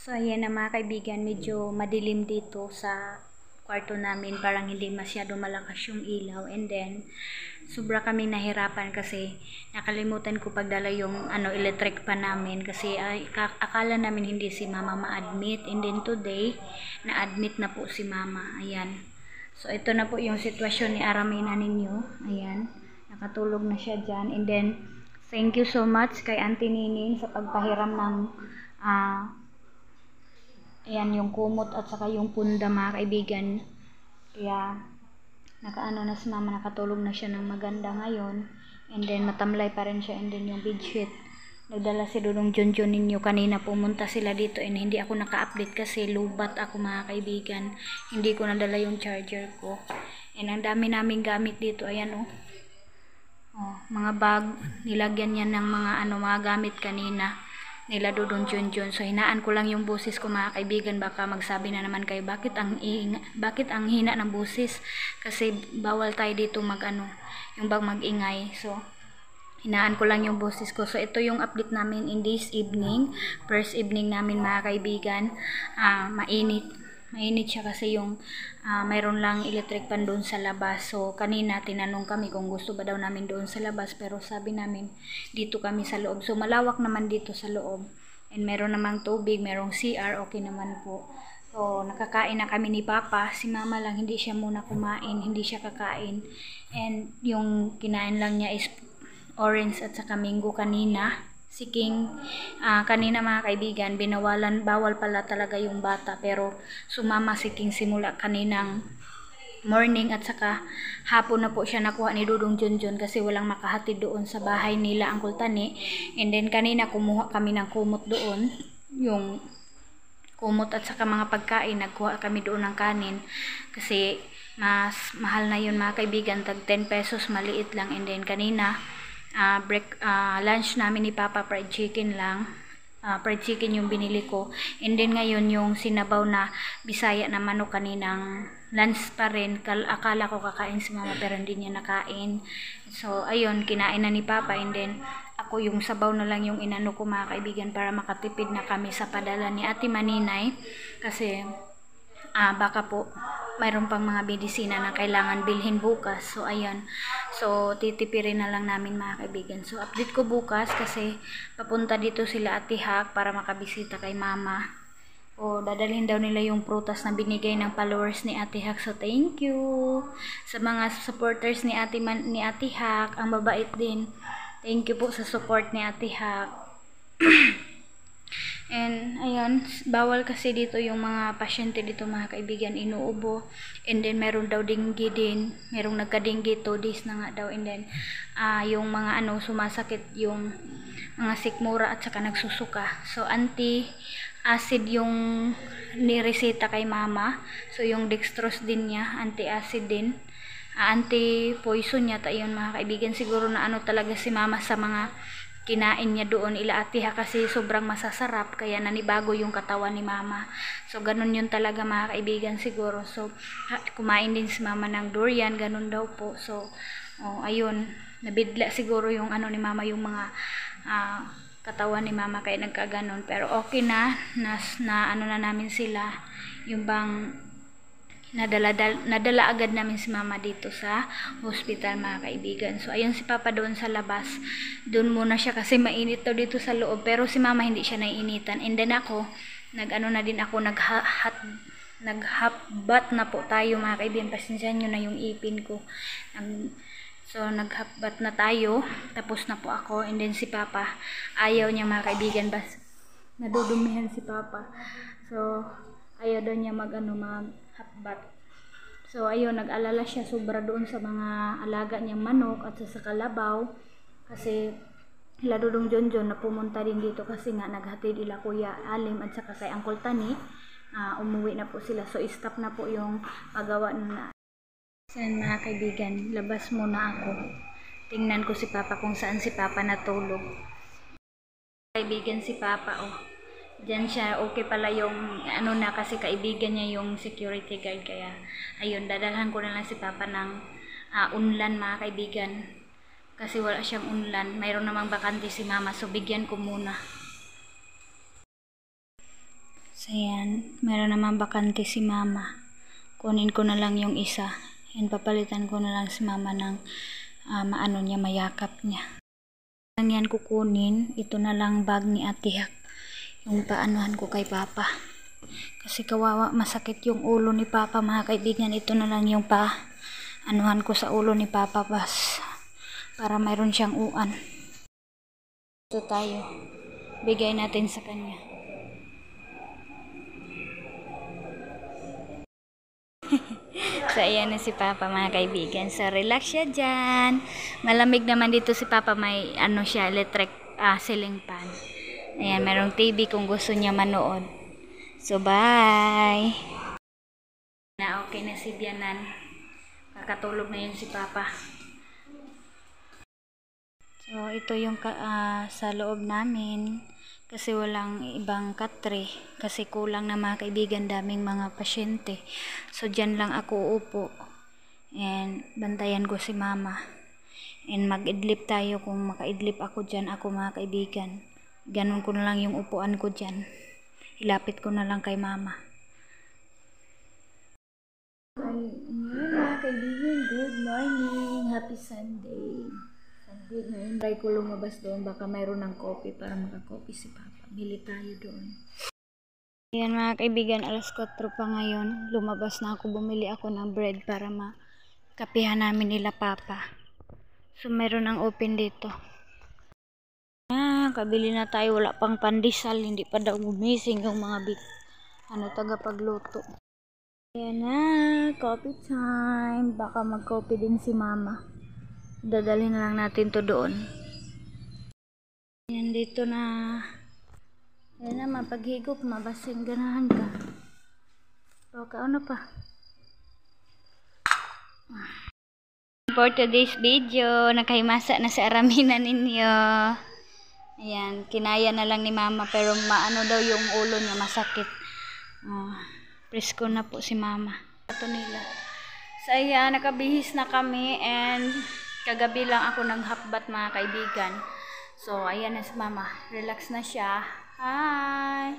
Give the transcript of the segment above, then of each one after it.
So ayan na mga kaibigan, medyo madilim dito sa kwarto namin, parang hindi masyado malakas yung ilaw, and then sobra kami nahirapan kasi nakalimutan ko pagdala yung electric pan namin kasi akala namin hindi si mama ma-admit, and then today na-admit na po si mama. Ayan, so ito na po yung sitwasyon ni Aramina ninyo. Ayan, nakatulog na siya dyan, and then thank you so much kay Auntie Nining sa pagpahiram ng ayan, yung kumot at saka yung punda mga kaibigan. Kaya nakaano na si mama, nakatulog na siya ng maganda ngayon, and then matamlay pa rin siya, and then yung bedsheet nagdala si Dudong Junjun ninyo kanina, pumunta sila dito, and hindi ako naka-update kasi lubat ako mga kaibigan, hindi ko nadala yung charger ko, and ang dami naming gamit dito. Ayan mga bag, nilagyan niya ng mga mga gamit kanina nila Dudong Junjun. So hinaan ko lang yung boses ko mga kaibigan, baka magsabi na naman kayo bakit ang hina ng boses, kasi bawal tayo dito yung bang magingay. So hinaan ko lang yung boses ko. So ito yung update namin in this evening, first evening namin mga kaibigan. Mainit siya kasi yung mayroon lang electric pan doon sa labas. So kanina tinanong kami kung gusto ba daw namin doon sa labas, pero sabi namin dito kami sa loob. So malawak naman dito sa loob, and meron namang tubig, merong CR, okay naman po. So nakakain na kami ni Papa, si Mama lang hindi siya muna kumain, hindi siya kakain, and yung kinain lang niya is orange at saka mango kanina. Si King kanina mga kaibigan, bawal pala talaga yung bata, pero sumama si King simula kaninang morning, at saka hapon na po siya nakuha ni Dudong Junjun kasi walang makahatid doon sa bahay nila Uncle Tani, and then kanina kumuha kami ng kumot doon, yung kumot at saka mga pagkain, nagkuha kami doon ng kanin kasi mas mahal na yun mga kaibigan, tag 10 pesos, maliit lang. And then kanina lunch namin ni Papa, fried chicken lang. Fried chicken yung binili ko, and then ngayon yung sinabaw na Bisaya na manok, kaninang lunch pa rin. Akala ko kakain si Mama pero hindi niya nakain. So ayun, kinain na ni Papa, and then ako yung sabaw na lang yung inano ko mga kaibigan para makatipid na kami sa padala ni Ate Maninay, kasi baka po mayroon pang mga medisina na kailangan bilhin bukas. So ayan, so titipirin na lang namin mga kaibigan. So update ko bukas kasi papunta dito sila Ate Hak para makabisita kay Mama. Dadalhin daw nila yung prutas na binigay ng followers ni Ate Hak. So thank you sa mga supporters ni Ate Hak, ang babait din. Thank you po sa support ni Ate Hak. And ayan, bawal kasi dito yung mga pasyente dito mga kaibigan, inuubo, and then meron daw dengue din, merong nagka-dengue 2 days na nga daw, and then yung mga sumasakit yung mga sikmura at saka nagsusuka. So anti-acid yung nireseta kay Mama, so yung dextrose din niya, anti-acid din, anti-poison yata yun mga kaibigan. Siguro na talaga si Mama sa mga kinain niya doon ila Ate Hak kasi sobrang masasarap, kaya nanibago yung katawan ni Mama. So ganun yun talaga mga kaibigan siguro. So kumain din si Mama ng durian, ganun daw po. So ayun, nabidla siguro yung ni Mama, yung mga katawan ni Mama, kaya nagkaganon. Pero okay na namin sila, yung bang nadala agad namin si Mama dito sa hospital mga kaibigan. So ayun si Papa doon sa labas, doon muna siya kasi mainit daw dito sa loob, pero si Mama hindi siya naiinitan. And then ako naghabat na po tayo mga kaibigan, pasensyahan nyo na yung ipin ko. So naghabat na tayo, tapos na po ako, and then si Papa ayaw niya mga kaibigan, nadudumihan si Papa, so ayaw daw niya maghatbat. So ayun, nag-alala siya sobra doon sa mga alaga niyang manok at sa kalabaw, kasi ila Dudong Junjun na pumunta din dito kasi nga naghatid ila Kuya Alim at saka kay Uncle Tani. Umuwi na po sila, so stop na po yung paggawa na. Saan mga kaibigan, labas muna ako, tingnan ko si Papa kung saan si Papa natulog. Kaibigan si Papa, diyan siya, okay pala yung na, kasi kaibigan niya yung security guard, kaya ayun, dadalhan ko na lang si Papa ng unlan mga kaibigan, kasi wala siyang unlan. Mayroon namang bakante si Mama, so bigyan ko muna. So yan, meron naman bakante si mama. Kunin ko na lang yung isa. Yan, papalitan ko na lang si mama ng maano niya, mayakap niya. Lang yan kukunin. Ito na lang bag ni Ate Hak. Yung paanuhan ko kay Papa. Kasi kawawa, masakit yung ulo ni Papa, mga kaibigan. Ito na lang yung paanuhan ko sa ulo ni Papa para mayroon siyang uan. Ito tayo. Bigay natin sa kanya. So, ayan na si Papa, mga kaibigan. So, relax siya dyan. Malamig naman dito si Papa. May siya, electric ceiling fan. Ayan, merong TV kung gusto niya manood. So, bye! Na okay na si Bianan. Kakatulog na yun si Papa. So, ito yung sa loob namin. Kasi walang ibang katre. Kasi kulang na mga kaibigan, daming mga pasyente. So, dyan lang ako upo. And, bantayan ko si mama. And, mag-idlip tayo kung maka-idlip ako dyan, ako mga kaibigan. Ganon ko na lang yung upuan ko dyan. Ilapit ko na lang kay mama. Ay, mga kaibigan, good morning. Happy Sunday. Ngayon, try ko lumabas doon. Baka mayroon ng coffee para makakopi si Papa. Bili tayo doon. Ayan mga kaibigan, alas 4 pa ngayon. Lumabas na ako. Bumili ako ng bread para makapihan namin nila Papa. So, mayroon ng open dito. Kabili na tayo. Wala pang pandesal. Hindi pa daw gumising yung mga tagapagluto. Ayan na. Coffee time. Baka mag-coffee din si Mama. Dadalhin na lang natin to doon. Yan dito na. Yan na, mapaghigop, mabasing ganahan ka. So, kaano pa? For today's video, nakahimasa na sa aramina ninyo. Ayan, kinaya na lang ni Mama, pero maano daw yung ulo niya, masakit. Presko na po si Mama. Ito nila. So, ayan, nakabihis na kami and kagabi lang ako naghabbat mga kaibigan. So, ayan na si Mama. Relax na siya. Hi!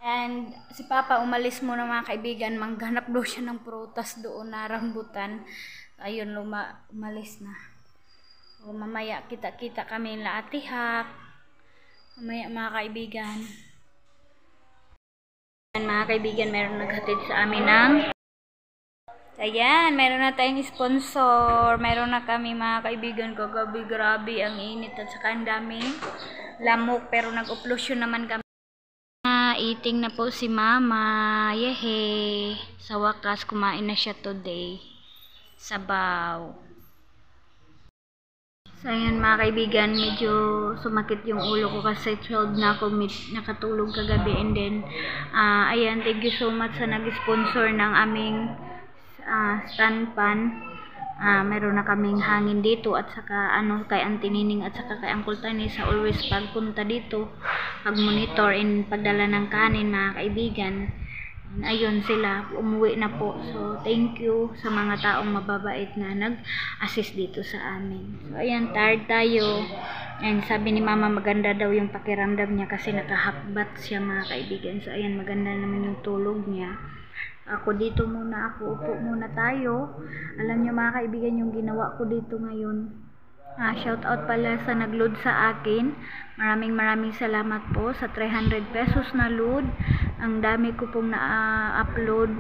And si Papa umalis muna mga kaibigan. Mangganap daw siya ng prutas doon na rambutan. Ayun, umalis na. So, mamaya kita-kita kami la Ate Hak. Mamaya mga kaibigan. Ayan, mga kaibigan, meron naghatid sa amin ng ayan, meron na tayong sponsor. Meron na kami mga kaibigan. Kagabi, grabe ang init at saka ang daming lamok. Pero nag-uplosion naman kami. Eating na po si Mama. Yehe. Sa wakas, kumain na siya today. Sabaw. So, ayan mga kaibigan, medyo sumakit yung ulo ko kasi 12 na ako nakatulog kagabi. And then, ayan, thank you so much sa nag-sponsor ng aming stand pan. Meron na kaming hangin dito at saka kay Auntie Nining at saka kay Uncle Tani sa always pagpunta dito, pag-monitor and pagdala ng kanin mga kaibigan. And ayun sila, umuwi na po. So, thank you sa mga taong mababait na nag-assist dito sa amin. So, ayan, tired tayo. And sabi ni Mama, maganda daw yung pakiramdam niya kasi nakahakbat siya mga kaibigan. So, ayan, maganda naman yung tulog niya. Ako dito muna, upo muna tayo. Alam niyo mga kaibigan yung ginawa ko dito ngayon. Shout out pala sa nag-load sa akin. Maraming salamat po sa 300 pesos na load. Ang dami ko pong na-upload.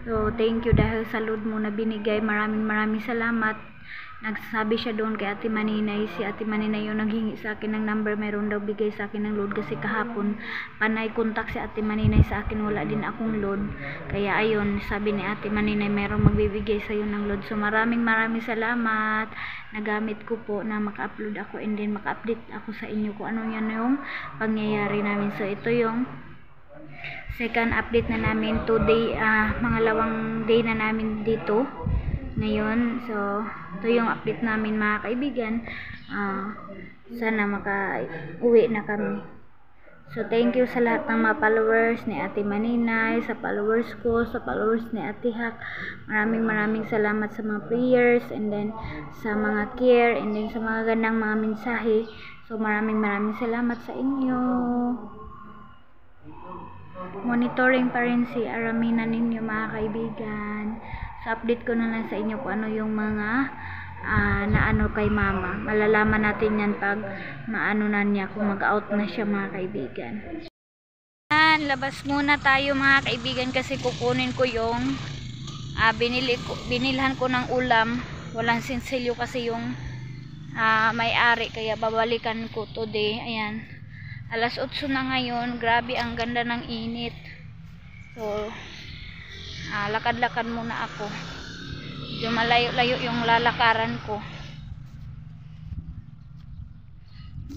So thank you dahil sa load mo na binigay. Maraming salamat. Nagsasabi siya doon kay Ate Maninay. Si Ate Maninay yung naghingi sa akin ng number. Meron daw bigay sa akin ng load kasi kahapon panay kontak si Ate Maninay sa akin. Wala din akong load. Kaya ayun, sabi ni Ate Maninay meron magbibigay sa iyo ng load. So maraming salamat. Nagamit ko po na maka-upload ako and then maka-update ako sa inyo kung ano yan yung pangyayari namin. So ito yung second update na namin today. Mangalawang day na namin dito ngayon. So ito yung update namin mga kaibigan. Sana maka-uwi na kami. So thank you sa lahat ng mga followers ni Ate Maninay, sa followers ko, sa followers ni Ate Hak. Maraming salamat sa mga prayers and then sa mga care and then sa mga gandang mga mensahe. So maraming salamat sa inyo. monitoring pa rin si Aramina ninyo mga kaibigan. So update ko na lang sa inyo kung ano yung mga naano kay mama. Malalaman natin yan pag maano na niya, kung mag-out na siya mga kaibigan. Labas muna tayo mga kaibigan kasi kukunin ko yung binilhan ko ng ulam. Walang sinsilyo kasi yung may-ari, kaya babalikan ko today. Ayan, alas 8 na ngayon. Grabe ang ganda ng init. So lakad-lakad muna ako. Yung malayo-layo yung lalakaran ko.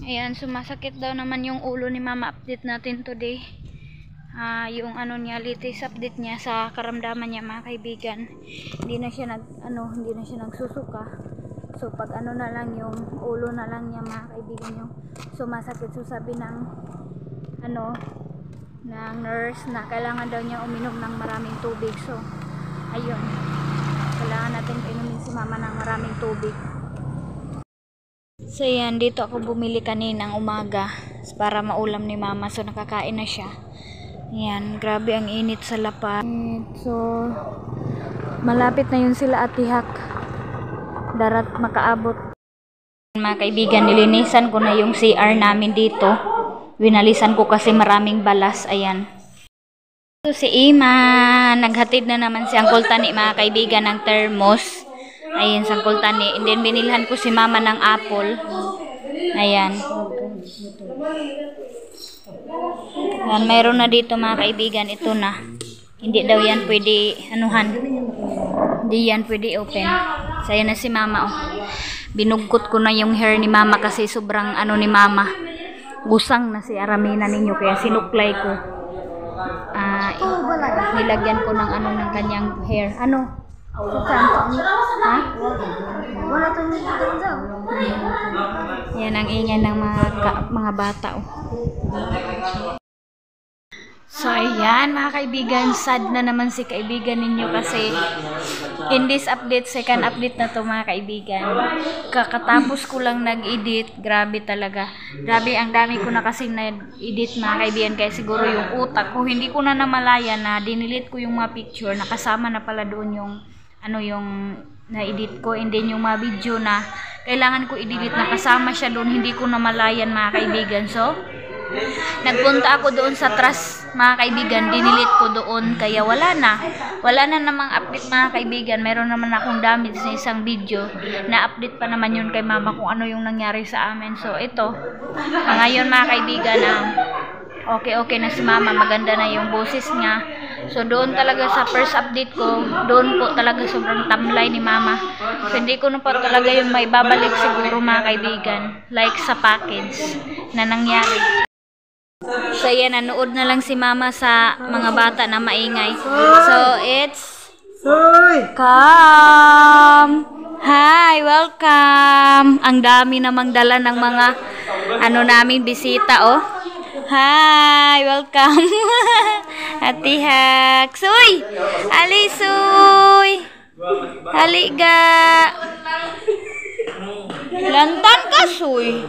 Ayan, sumasakit daw naman yung ulo ni mama. Update natin today yung ano niya, latest update niya sa karamdaman niya mga kaibigan. Hindi na siya nagsusuka. So pag ano na lang yung ulo na lang niya mga kaibigan yung sumasakit. So sabi ng ng nurse na kailangan daw niya uminom ng maraming tubig. So ayun, kailangan natin inumin si mama ng maraming tubig. So yan, dito ako bumili kaninang umaga para maulam ni mama. So nakakain na siya. Yan, grabe ang init sa lapad. So malapit na yun sila Atihak. Darat makaabot. Mga kaibigan, nilinisan ko na yung CR namin dito. Winalisan ko kasi maraming balas. Ayan. So si Ima, naghatid na naman si Uncle Tani mga kaibigan ng thermos. Ayan, si Uncle Tani. And then binilhan ko si mama ng apple. Ayan. Yan, mayroon na dito mga kaibigan. Ito na. Hindi daw yan pwede anuhan. Hindi yan pwede open. So ayan na si mama. Binugkot ko na yung hair ni mama kasi sobrang ni mama. Gusang na si Aramina ninyo kaya sinuklay ko. Nilagyan ko ng ng kanyang hair. Ha? Wala to ni daw. Yan ang ingay ng mga bata. So ayan mga kaibigan, sad na naman si kaibigan ninyo kasi in this update, second update na to mga kaibigan. Kakatapos ko lang nag-edit, grabe talaga. Grabe, ang dami ko na kasi nag-edit mga kaibigan, kaya siguro yung utak ko, hindi ko na namalaya na dinilit ko yung mga picture, nakasama na pala doon yung yung na-edit ko, and then yung mga video na kailangan ko i-delete na kasama siya doon, hindi ko namalayan mga kaibigan. So nagpunta ako doon sa trust mga kaibigan, dinilit ko doon, kaya wala na namang update mga kaibigan. Meron naman akong damage sa isang video na update pa naman yun kay mama kung ano yung nangyari sa amin. So ito, ngayon mga kaibigan, okay na si mama, maganda na yung boses niya. So doon talaga sa first update ko, doon po talaga sobrang tamlay ni mama. So hindi ko na po talaga yung may babalik siguro mga kaibigan, like sa package na nangyari. So yan, nanood na lang si mama sa mga bata na maingay. So it's come. Hi, welcome. Ang dami namang dala ng mga namin bisita, oh. Hi, welcome. Atihak. Suy! Ali, suy! Haliga! Lantan ka, suy!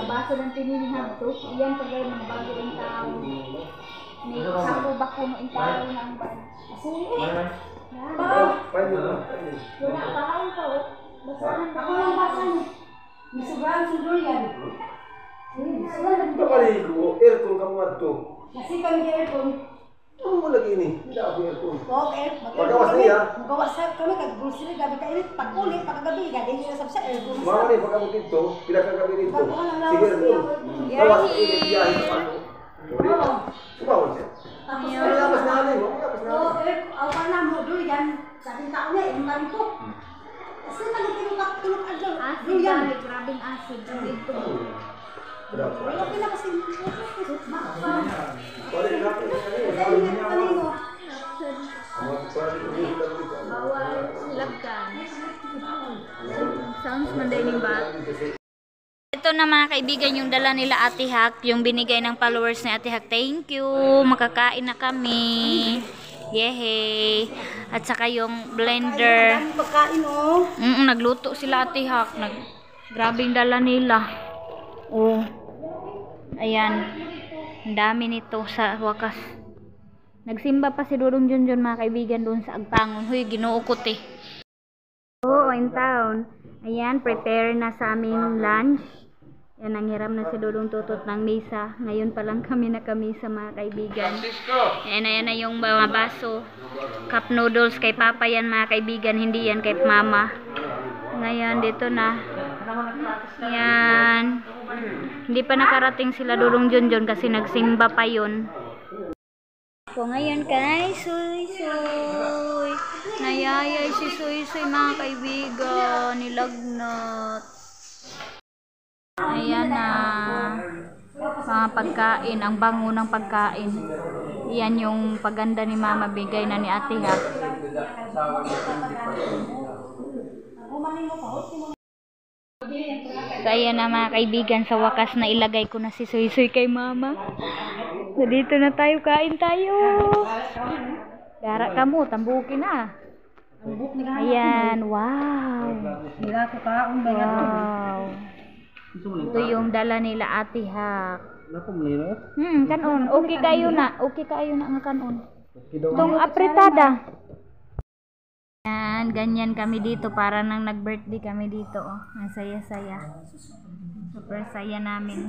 Baso ng tinininghab to. Iyan pag mga bago ng tao. May sampo bako ng tao ng ban. Wala, kakain ka o. Basahan ako ng basan. Nasubrahan si Durian. Ito kaligo, aircon ka mga ito. Kasi kami di aircon. Ano mo lagi ini? Hindi ako aircon. Oo, aircon. Magawas niya. Magawas kami kag-grocery gabi ka init. Pag-uli, pagkagabi, gabi sila sa aircon. Mga ni, pagkabot dito, pinagkagabi dito. Sige rin doon. You're Gawas here. ini, biyahe sa pato. Sumawal siya. Ano labas na alay mo? Labas na Oo, alay. aw pa na mo Durian. Sabing tao niya, yung marito. Kasi tulog agad. Durian. Grabing acid. Dito. Wala pila kasi. Balik natin. Bawal labkan. Sounds mandaining ba? Ito na mga kaibigan yung dala nila Ate Hack, yung binigay ng followers ni Ate Hack. Thank you. Makakain na kami. Yehey. At saka yung blender. Pagkain oh. Nagluto sila Ate Hack. Grabing dala nila. Oh. Ayan. Ang dami nito sa wakas. Nagsimba pa si Dudong Junjun mga kaibigan doon sa Agtangon. Huy, ginuukot eh. Oo, in town. Ayan, prepare na sa aming lunch. Yan, ang hiram na si Dudong Tutot ng misa. Ngayon pa lang kami nakamisa mga kaibigan. Ayan, ayan na yung mga baso. Cup noodles kay Papa yan mga kaibigan. Hindi yan kay Mama. Ngayon, dito na. Yan. Hindi pa nakarating sila Dudong Junjun kasi nagsimba pa yun. So ngayon kay Suy Suy. Nayayay si Suy Suy mga kaibigan. Nilagnat. Ayan na. Mga pagkain. Ang bango ng pagkain. Yan yung paganda ni Mama. Bigay na ni Ate Hack. So ayan na mga kaibigan, sa wakas na ilagay ko na si Suy Suy kay Mama. So dito na tayo, kain tayo. Gara ka mo, tambukin na. Ayan, wow. Wow. Ito yung dala nila Ate Hack. Kanon, okay kayo na. Okay kayo na nga kanon. Itong apretada. Yan, ganyan kami dito para nang nag-birthday kami dito. Oh. Ang saya-saya. Super saya namin.